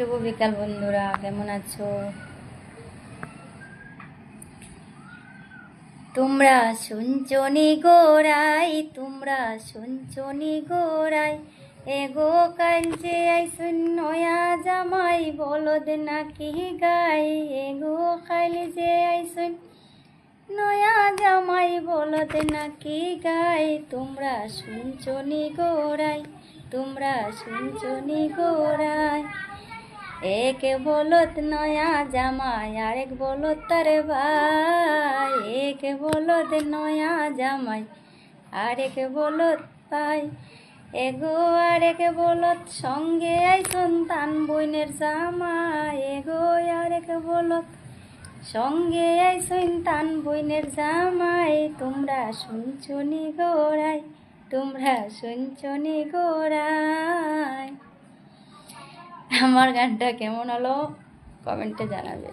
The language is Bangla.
শুভ বিকাল বন্ধুরা, কেমন আছো তোমরা? শুনছনি গোড়াই, তোমরা শুনছনি গোড়াই, এগো কাল যে আইসুন নয়া জামাই বলদ নাকি গাই, এগো কাল যে আইসুন নয়া জামাই বলদ নাকি গাই। তোমরা শুনছনি গোড়াই, তোমরা শুনছনি গোড়াই, এক বলত নয়া জামাই আরেক বলত তার ভাই, এক বলত নয়া জামাই আরেক বলত ভাই, এগো আরেক বলত সঙ্গে আই সন্তান বইনের জামাই, এগো আরেক বলত সঙ্গে আই সন্তান বইনের জামাই। তোমরা শুনছনি গোড়াই, তোমরা শুনছনি গোড়াই। আমার গানটা কেমন হলো কমেন্টে জানাবে।